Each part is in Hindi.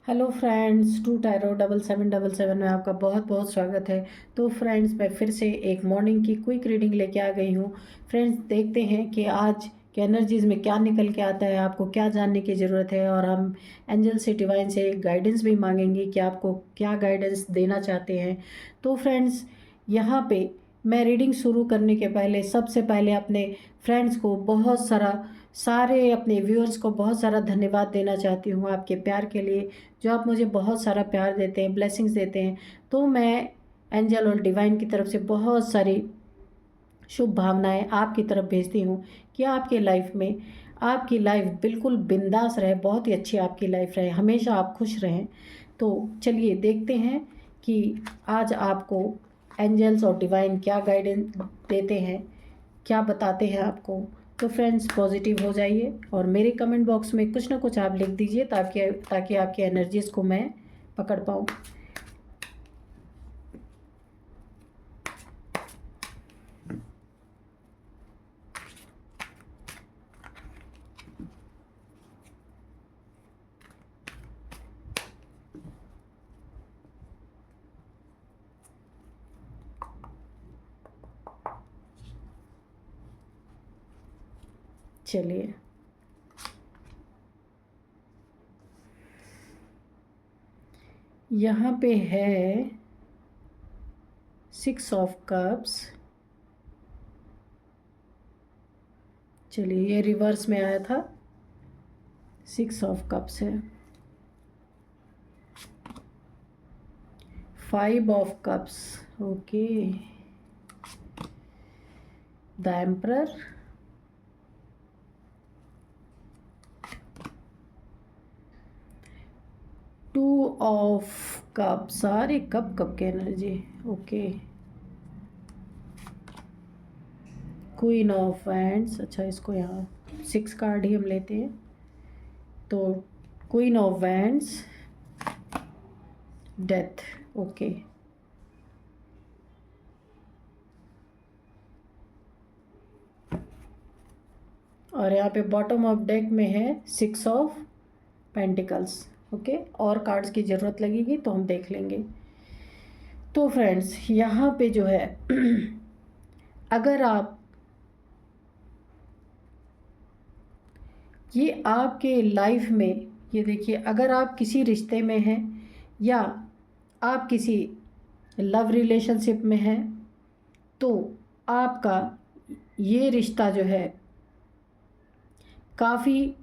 हेलो फ्रेंड्स, टू टायरो 7777 में आपका बहुत बहुत स्वागत है। तो फ्रेंड्स, मैं फिर से एक मॉर्निंग की क्विक रीडिंग लेके आ गई हूँ। फ्रेंड्स, देखते हैं कि आज के एनर्जीज़ में क्या निकल के आता है, आपको क्या जानने की ज़रूरत है। और हम एंजल से, डिवाइन से गाइडेंस भी मांगेंगे कि आपको क्या गाइडेंस देना चाहते हैं। तो फ्रेंड्स, यहाँ पे मैं रीडिंग शुरू करने के पहले सबसे पहले अपने फ्रेंड्स को सारे अपने व्यूअर्स को बहुत सारा धन्यवाद देना चाहती हूँ आपके प्यार के लिए, जो आप मुझे बहुत सारा प्यार देते हैं, ब्लेसिंग्स देते हैं। तो मैं एंजल और डिवाइन की तरफ से बहुत सारी शुभ भावनाएं आपकी तरफ भेजती हूँ कि आपकी लाइफ बिल्कुल बिंदास रहे, बहुत ही अच्छी आपकी लाइफ रहे, हमेशा आप खुश रहें। तो चलिए देखते हैं कि आज आपको एंजल्स और डिवाइन क्या गाइडेंस देते हैं, क्या बताते हैं आपको। तो फ्रेंड्स, पॉजिटिव हो जाइए और मेरे कमेंट बॉक्स में कुछ ना कुछ आप लिख दीजिए ताकि ताकि आपकी एनर्जीज़ को मैं पकड़ पाऊँ। चलिए, यहाँ पे है 6 ऑफ कप्स। चलिए, ये रिवर्स में आया था, 6 ऑफ कप्स है। 5 of cups, okay. The emperor, 2 of cup, सारे कप के energy, okay. Queen of wands, अच्छा इसको यहाँ 6 कार्ड ही हम लेते हैं। तो queen of wands, death, okay. और यहाँ पे बॉटम ऑफ डेक में है 6 ऑफ पेंटिकल्स, ओके। और कार्ड्स की ज़रूरत लगेगी तो हम देख लेंगे। तो फ्रेंड्स, यहाँ पे जो है अगर आप ये आपके लाइफ में, ये देखिए, अगर आप किसी रिश्ते में हैं या आप किसी लव रिलेशनशिप में हैं तो आपका ये रिश्ता जो है काफ़ी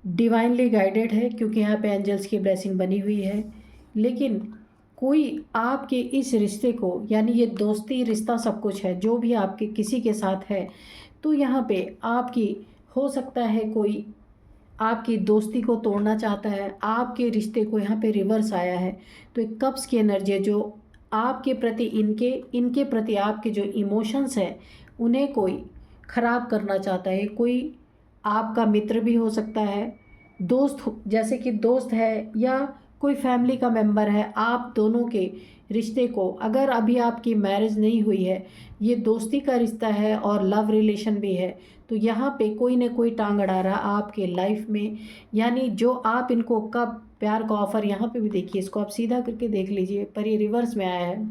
डिवाइनली गाइडेड है, क्योंकि यहाँ पे एंजल्स की ब्लेसिंग बनी हुई है। लेकिन कोई आपके इस रिश्ते को, यानी ये दोस्ती रिश्ता सब कुछ है जो भी आपके किसी के साथ है, तो यहाँ पे आपकी हो सकता है कोई आपकी दोस्ती को तोड़ना चाहता है, आपके रिश्ते को, यहाँ पे रिवर्स आया है। तो एक कप्स की एनर्जी है जो आपके प्रति, इनके इनके प्रति आपके जो इमोशंस हैं उन्हें कोई ख़राब करना चाहता है। कोई आपका मित्र भी हो सकता है, जैसे कि दोस्त है, या कोई फैमिली का मेंबर है। आप दोनों के रिश्ते को, अगर अभी आपकी मैरिज नहीं हुई है, ये दोस्ती का रिश्ता है और लव रिलेशन भी है, तो यहाँ पे कोई ना कोई टांग अड़ा रहा आपके लाइफ में। यानी जो आप इनको कब प्यार का ऑफ़र, यहाँ पे भी देखिए, इसको आप सीधा करके देख लीजिए, पर ये रिवर्स में आया है।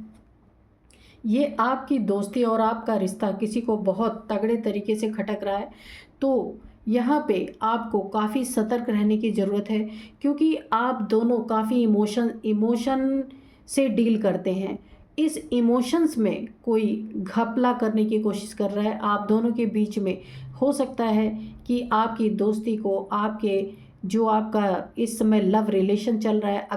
ये आपकी दोस्ती और आपका रिश्ता किसी को बहुत तगड़े तरीके से खटक रहा है। तो यहाँ पे आपको काफ़ी सतर्क रहने की ज़रूरत है, क्योंकि आप दोनों काफ़ी इमोशन से डील करते हैं। इस इमोशंस में कोई घपला करने की कोशिश कर रहा है आप दोनों के बीच में। हो सकता है कि आपकी दोस्ती को, आपके जो आपका इस समय लव रिलेशन चल रहा है,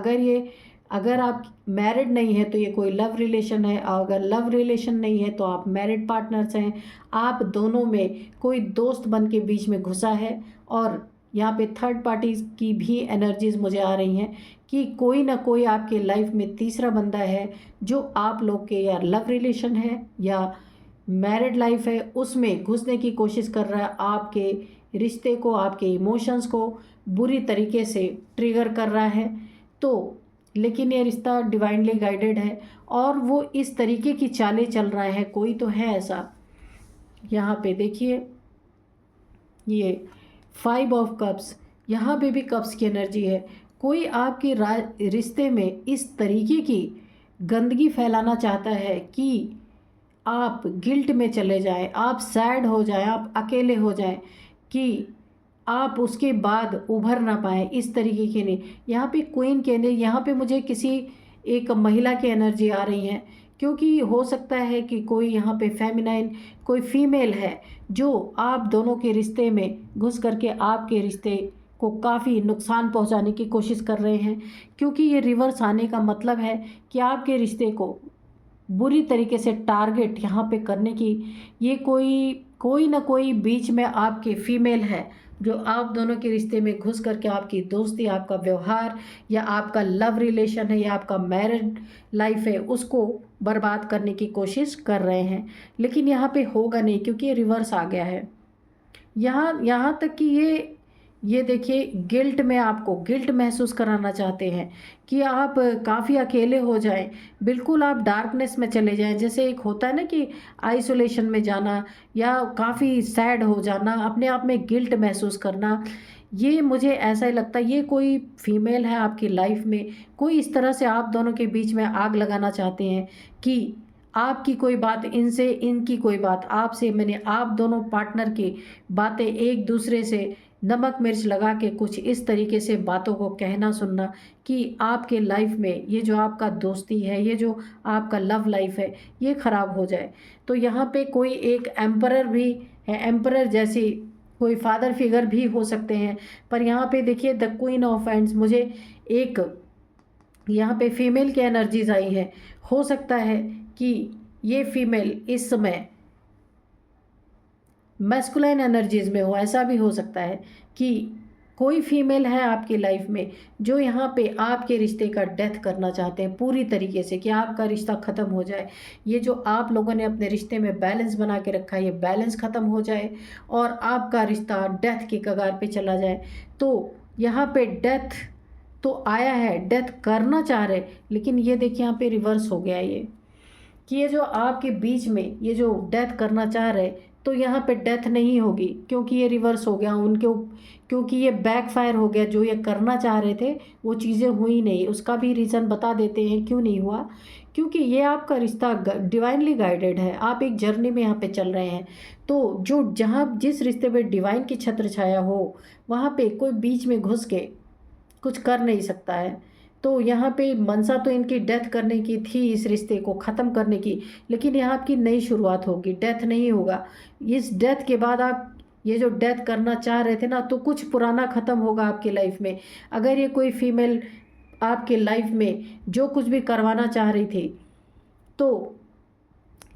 अगर आप मैरिड नहीं है तो ये कोई लव रिलेशन है, और अगर लव रिलेशन नहीं है तो आप मैरिड पार्टनर्स हैं। आप दोनों में कोई दोस्त बन के बीच में घुसा है, और यहाँ पे थर्ड पार्टी की भी एनर्जीज मुझे आ रही हैं कि कोई ना कोई आपके लाइफ में तीसरा बंदा है जो आप लोग के या लव रिलेशन है या मैरिड लाइफ है उसमें घुसने की कोशिश कर रहा है, आपके रिश्ते को, आपके इमोशंस को बुरी तरीके से ट्रिगर कर रहा है। तो लेकिन ये रिश्ता डिवाइनली गाइडेड है और वो इस तरीके की चालें चल रहा है, कोई तो है ऐसा। यहाँ पे देखिए, ये 5 ऑफ कप्स, यहाँ पे भी कप्स की एनर्जी है। कोई आपके रिश्ते में इस तरीके की गंदगी फैलाना चाहता है कि आप गिल्ट में चले जाएं, आप सैड हो जाएं, आप अकेले हो जाएं, कि आप उसके बाद उभर ना पाएँ, इस तरीके की नहीं। यहाँ पे क्वीन के अंदर यहाँ पे मुझे किसी एक महिला की एनर्जी आ रही है, क्योंकि हो सकता है कि कोई यहाँ पे फेमिनाइन, कोई फीमेल है जो आप दोनों के रिश्ते में घुस करके आपके रिश्ते को काफ़ी नुकसान पहुँचाने की कोशिश कर रहे हैं। क्योंकि ये रिवर्स आने का मतलब है कि आपके रिश्ते को बुरी तरीके से टारगेट यहाँ पे करने की ये कोई ना कोई बीच में आपके फीमेल है जो आप दोनों के रिश्ते में घुस करके आपकी दोस्ती, आपका व्यवहार या आपका लव रिलेशन है या आपका मैरिड लाइफ है, उसको बर्बाद करने की कोशिश कर रहे हैं। लेकिन यहाँ पे होगा नहीं, क्योंकि ये रिवर्स आ गया है। यहाँ तक कि ये देखिए, गिल्ट में आपको गिल्ट महसूस कराना चाहते हैं कि आप काफ़ी अकेले हो जाएं, बिल्कुल आप डार्कनेस में चले जाएं। जैसे एक होता है ना कि आइसोलेशन में जाना या काफ़ी सैड हो जाना, अपने आप में गिल्ट महसूस करना। ये मुझे ऐसा ही लगता है ये कोई फीमेल है आपकी लाइफ में, कोई इस तरह से आप दोनों के बीच में आग लगाना चाहते हैं कि आपकी कोई बात इनसे, इनकी कोई बात आपसे, मैंने आप दोनों पार्टनर की बातें एक दूसरे से नमक मिर्च लगा के कुछ इस तरीके से बातों को कहना सुनना कि आपके लाइफ में ये जो आपका दोस्ती है, ये जो आपका लव लाइफ है, ये ख़राब हो जाए। तो यहाँ पे कोई एक एम्परर भी है, एम्परर जैसी कोई फादर फिगर भी हो सकते हैं। पर यहाँ पे देखिए द क्वीन ऑफ हैंड्स, मुझे एक यहाँ पे फीमेल की एनर्जीज आई है। हो सकता है कि ये फीमेल इस समय मैस्कुलाइन एनर्जीज में हो। ऐसा भी हो सकता है कि कोई फीमेल है आपकी लाइफ में जो यहाँ पे आपके रिश्ते का डेथ करना चाहते हैं पूरी तरीके से, कि आपका रिश्ता ख़त्म हो जाए। ये जो आप लोगों ने अपने रिश्ते में बैलेंस बना के रखा है, ये बैलेंस ख़त्म हो जाए और आपका रिश्ता डेथ की कगार पे चला जाए। तो यहाँ पे डेथ तो आया है, डेथ करना चाह रहे, लेकिन ये देखिए यहाँ पे रिवर्स हो गया ये, कि ये जो आपके बीच में ये जो डेथ करना चाह रहे, तो यहाँ पे डेथ नहीं होगी, क्योंकि ये रिवर्स हो गया क्योंकि ये बैकफायर हो गया। जो ये करना चाह रहे थे वो चीज़ें हुई नहीं। उसका भी रीज़न बता देते हैं क्यों नहीं हुआ। क्योंकि ये आपका रिश्ता डिवाइनली गाइडेड है, आप एक जर्नी में यहाँ पे चल रहे हैं। तो जो जहाँ जिस रिश्ते में डिवाइन की छत्र छाया हो, वहाँ पे कोई बीच में घुस के कुछ कर नहीं सकता है। तो यहाँ पे मनसा तो इनकी डेथ करने की थी, इस रिश्ते को ख़त्म करने की, लेकिन यहाँ आपकी नई शुरुआत होगी, डेथ नहीं होगा। इस डेथ के बाद आप ये जो डेथ करना चाह रहे थे ना, तो कुछ पुराना ख़त्म होगा आपकी लाइफ में। अगर ये कोई फीमेल आपके लाइफ में जो कुछ भी करवाना चाह रही थी, तो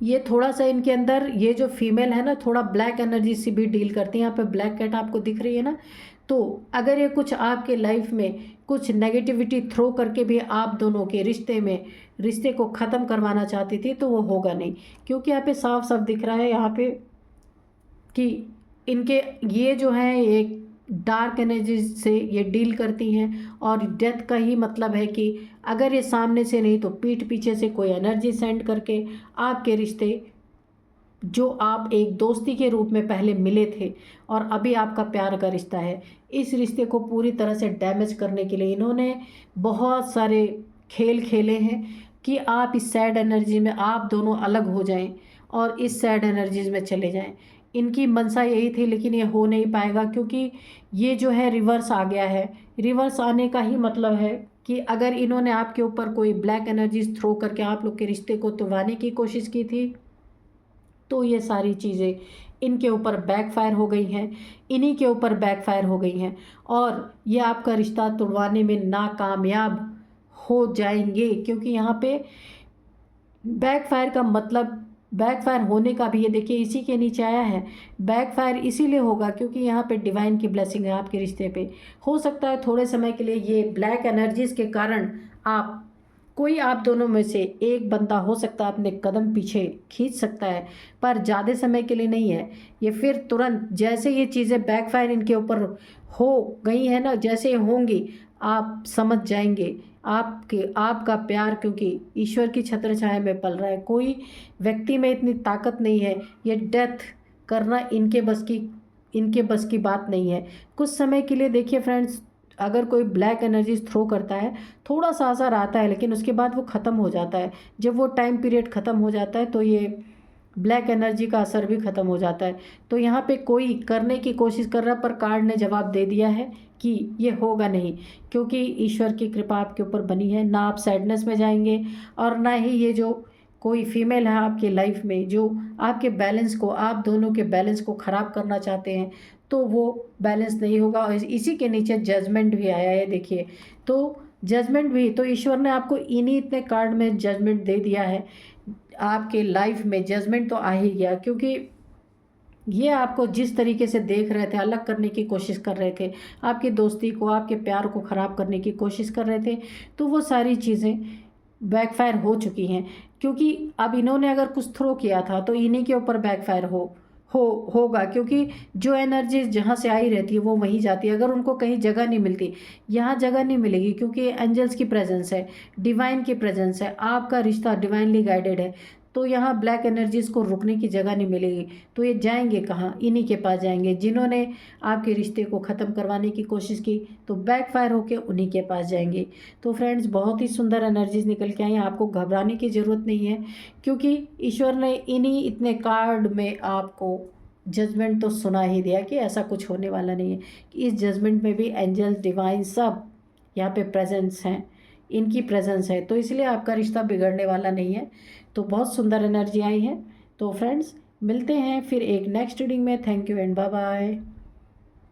ये थोड़ा सा इनके अंदर ये जो फीमेल है ना, थोड़ा ब्लैक एनर्जी से भी डील करती है। यहाँ पे ब्लैक कैट आपको दिख रही है ना, तो अगर ये कुछ आपके लाइफ में कुछ नेगेटिविटी थ्रो करके भी आप दोनों के रिश्ते को ख़त्म करवाना चाहती थी, तो वो होगा नहीं। क्योंकि यहाँ पे साफ साफ दिख रहा है यहाँ पे कि इनके ये जो है एक डार्क एनर्जी से ये डील करती हैं। और डेथ का ही मतलब है कि अगर ये सामने से नहीं तो पीठ पीछे से कोई एनर्जी सेंड करके आपके रिश्ते, जो आप एक दोस्ती के रूप में पहले मिले थे और अभी आपका प्यार का रिश्ता है, इस रिश्ते को पूरी तरह से डैमेज करने के लिए इन्होंने बहुत सारे खेल खेले हैं कि आप इस सैड एनर्जी में आप दोनों अलग हो जाएं और इस सैड एनर्जीज में चले जाएं। इनकी मनसा यही थी, लेकिन ये हो नहीं पाएगा, क्योंकि ये जो है रिवर्स आ गया है। रिवर्स आने का ही मतलब है कि अगर इन्होंने आपके ऊपर कोई ब्लैक एनर्जीज थ्रो करके आप लोग के रिश्ते को तोड़वाने की कोशिश की थी, तो ये सारी चीज़ें इनके ऊपर बैकफायर हो गई हैं, इन्हीं के ऊपर बैकफायर हो गई हैं और ये आपका रिश्ता तोड़वाने में नाकामयाब हो जाएंगे। क्योंकि यहाँ पे बैकफायर का मतलब, बैकफायर होने का भी ये देखिए इसी के नीचे आया है। बैकफायर इसीलिए होगा क्योंकि यहाँ पे डिवाइन की ब्लेसिंग है आपके रिश्ते पे। हो सकता है थोड़े समय के लिए ये ब्लैक एनर्जीज के कारण आप दोनों में से एक बंदा हो सकता है अपने कदम पीछे खींच सकता है, पर ज़्यादा समय के लिए नहीं है। ये फिर तुरंत जैसे ये चीज़ें बैकफायर इनके ऊपर हो गई है ना, जैसे होंगी आप समझ जाएंगे। आपका प्यार क्योंकि ईश्वर की छत्र छाया में पल रहा है, कोई व्यक्ति में इतनी ताकत नहीं है, ये डेथ करना इनके बस की बात नहीं है। कुछ समय के लिए देखिए फ्रेंड्स, अगर कोई ब्लैक एनर्जीज थ्रो करता है, थोड़ा सा असर आता है लेकिन उसके बाद वो ख़त्म हो जाता है। जब वो टाइम पीरियड ख़त्म हो जाता है तो ये ब्लैक एनर्जी का असर भी ख़त्म हो जाता है। तो यहाँ पे कोई करने की कोशिश कर रहा पर कार्ड ने जवाब दे दिया है कि ये होगा नहीं, क्योंकि ईश्वर की कृपा आपके ऊपर बनी है। ना आप सैडनेस में जाएंगे और ना ही ये जो कोई फीमेल है आपके लाइफ में जो आपके बैलेंस को, आप दोनों के बैलेंस को ख़राब करना चाहते हैं, तो वो बैलेंस नहीं होगा। और इसी के नीचे जजमेंट भी आया है, देखिए। तो जजमेंट भी, तो ईश्वर ने आपको इन्हीं इतने कार्ड में जजमेंट दे दिया है। आपके लाइफ में जजमेंट तो आ ही गया, क्योंकि ये आपको जिस तरीके से देख रहे थे, अलग करने की कोशिश कर रहे थे, आपकी दोस्ती को, आपके प्यार को ख़राब करने की कोशिश कर रहे थे, तो वो सारी चीज़ें बैकफायर हो चुकी हैं। क्योंकि अब इन्होंने अगर कुछ थ्रो किया था तो इन्हीं के ऊपर बैकफायर होगा, क्योंकि जो एनर्जी जहाँ से आई रहती है वो वहीं जाती है। अगर उनको कहीं जगह नहीं मिलती, यहाँ जगह नहीं मिलेगी, क्योंकि एंजल्स की प्रेजेंस है, डिवाइन की प्रेजेंस है, आपका रिश्ता डिवाइनली गाइडेड है। तो यहाँ ब्लैक एनर्जीज को रुकने की जगह नहीं मिलेगी। तो ये जाएंगे कहाँ? इन्हीं के पास जाएंगे जिन्होंने आपके रिश्ते को ख़त्म करवाने की कोशिश की, तो बैकफायर होके उन्हीं के पास जाएंगे। तो फ्रेंड्स, बहुत ही सुंदर एनर्जीज निकल के आई हैं। आपको घबराने की ज़रूरत नहीं है, क्योंकि ईश्वर ने इन्हीं इतने कार्ड में आपको जजमेंट तो सुना ही दिया कि ऐसा कुछ होने वाला नहीं है। इस जजमेंट में भी एंजल, डिवाइन सब यहाँ पे प्रेजेंस हैं, इनकी प्रेजेंस है, तो इसलिए आपका रिश्ता बिगड़ने वाला नहीं है। तो बहुत सुंदर एनर्जी आई है। तो फ्रेंड्स, मिलते हैं फिर एक नेक्स्ट रीडिंग में। Thank you and bye bye.